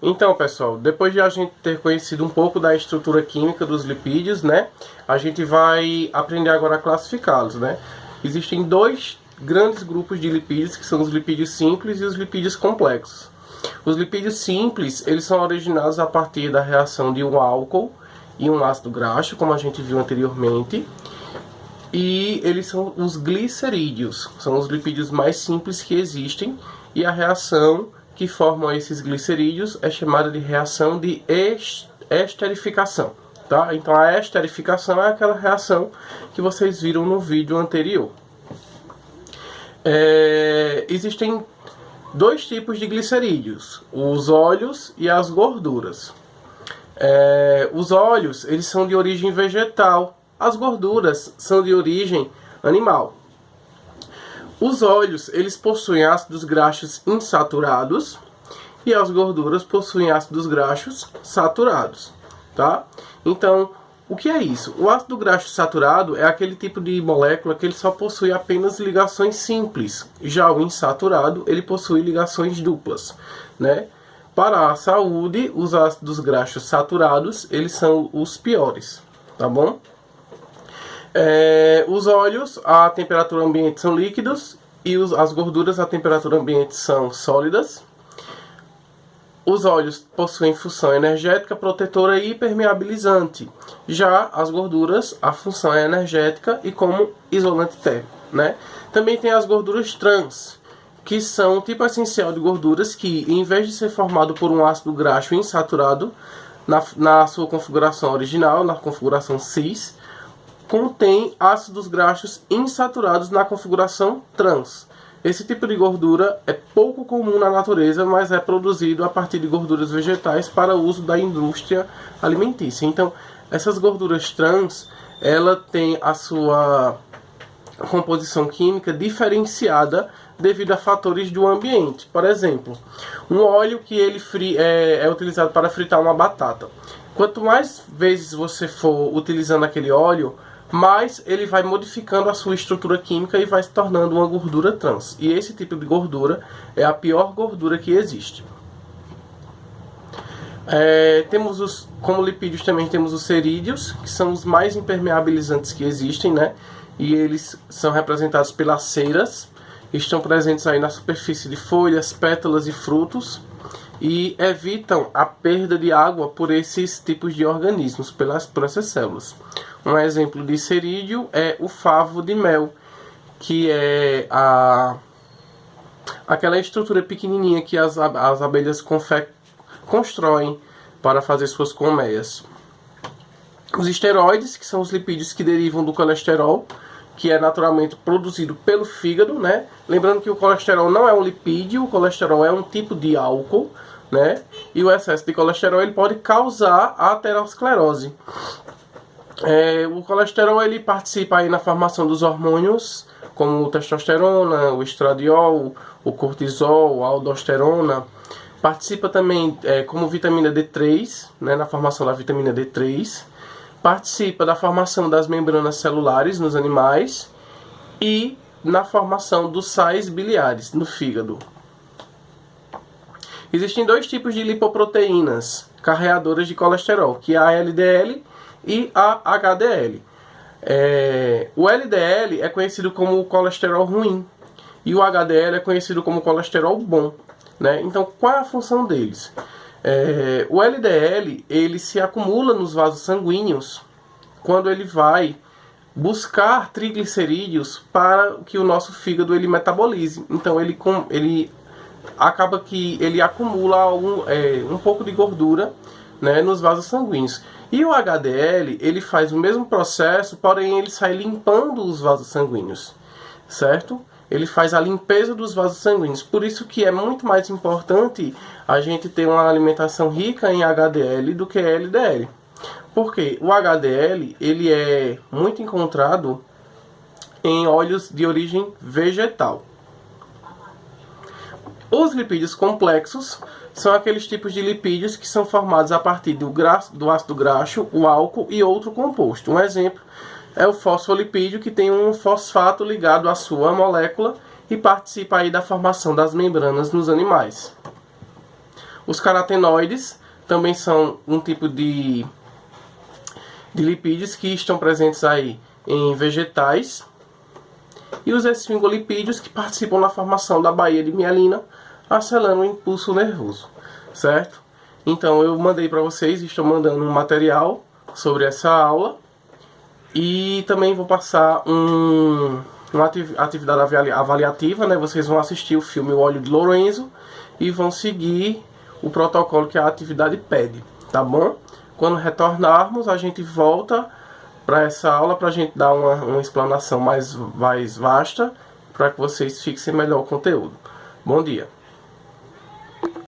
Então, pessoal, depois de a gente ter conhecido um pouco da estrutura química dos lipídios, né, a gente vai aprender agora a classificá-los, né? Existem dois grandes grupos de lipídios, que são os lipídios simples e os lipídios complexos. Os lipídios simples, eles são originados a partir da reação de um álcool e um ácido graxo, como a gente viu anteriormente. E eles são os glicerídeos, são os lipídios mais simples que existem, e a reação que formam esses glicerídeos é chamada de reação de esterificação, tá? Então a esterificação é aquela reação que vocês viram no vídeo anterior. Existem dois tipos de glicerídeos, os óleos e as gorduras. Os óleos, eles são de origem vegetal, as gorduras são de origem animal. Os óleos, eles possuem ácidos graxos insaturados e as gorduras possuem ácidos graxos saturados, tá? Então, o que é isso? O ácido graxo saturado é aquele tipo de molécula que ele só possui apenas ligações simples. Já o insaturado, ele possui ligações duplas, né? Para a saúde, os ácidos graxos saturados, eles são os piores, tá bom? Os óleos à temperatura ambiente são líquidos e as gorduras à temperatura ambiente são sólidas. Os óleos possuem função energética, protetora e impermeabilizante. Já as gorduras, a função é energética e como isolante térmico, né? Também tem as gorduras trans, que são um tipo essencial de gorduras que, em vez de ser formado por um ácido graxo insaturado, na sua configuração original, na configuração cis, contém ácidos graxos insaturados na configuração trans. Esse tipo de gordura é pouco comum na natureza, mas é produzido a partir de gorduras vegetais para uso da indústria alimentícia. Então, essas gorduras trans, ela tem a sua composição química diferenciada devido a fatores do ambiente. Por exemplo, um óleo que ele é utilizado para fritar uma batata. Quanto mais vezes você for utilizando aquele óleo, mais ele vai modificando a sua estrutura química e vai se tornando uma gordura trans. E esse tipo de gordura é a pior gordura que existe. Como lipídios também temos os cerídeos, que são os mais impermeabilizantes que existem, né? E eles são representados pelas ceras, estão presentes aí na superfície de folhas, pétalas e frutos, e evitam a perda de água por esses tipos de organismos, por essas células. Um exemplo de cerídeo é o favo de mel, que é aquela estrutura pequenininha que as abelhas constroem para fazer suas colmeias. Os esteroides, que são os lipídios que derivam do colesterol, que é naturalmente produzido pelo fígado, né? Lembrando que o colesterol não é um lipídio, o colesterol é um tipo de álcool, né? E o excesso de colesterol ele pode causar a aterosclerose. O colesterol ele participa aí na formação dos hormônios, como o testosterona, o estradiol, o cortisol, a aldosterona. Participa também como vitamina D3, né, na formação da vitamina D3. Participa da formação das membranas celulares nos animais e na formação dos sais biliares no fígado. Existem dois tipos de lipoproteínas carreadoras de colesterol, que é a LDL e a HDL. O LDL é conhecido como colesterol ruim e o HDL é conhecido como colesterol bom, né? Então, qual é a função deles? O LDL ele se acumula nos vasos sanguíneos quando ele vai buscar triglicerídeos para que o nosso fígado ele metabolize. Então, ele acaba que ele acumula um pouco de gordura, né, nos vasos sanguíneos. E o HDL, ele faz o mesmo processo, porém ele sai limpando os vasos sanguíneos, certo? Ele faz a limpeza dos vasos sanguíneos. Por isso que é muito mais importante a gente ter uma alimentação rica em HDL do que LDL. Porque o HDL, ele é muito encontrado em óleos de origem vegetal. Os lipídios complexos são aqueles tipos de lipídios que são formados a partir do ácido graxo, o álcool e outro composto. Um exemplo é o fosfolipídio, que tem um fosfato ligado à sua molécula e participa aí da formação das membranas nos animais. Os carotenoides também são um tipo de lipídios que estão presentes aí em vegetais. E os esfingolipídios que participam na formação da baía de mielina, acelerando o impulso nervoso, certo? Então eu mandei para vocês, estou mandando um material sobre essa aula. E também vou passar uma atividade avaliativa, né? Vocês vão assistir o filme O Óleo de Lorenzo e vão seguir o protocolo que a atividade pede, tá bom? Quando retornarmos, a gente volta para essa aula para a gente dar uma explanação mais vasta para que vocês fixem melhor o conteúdo. Bom dia!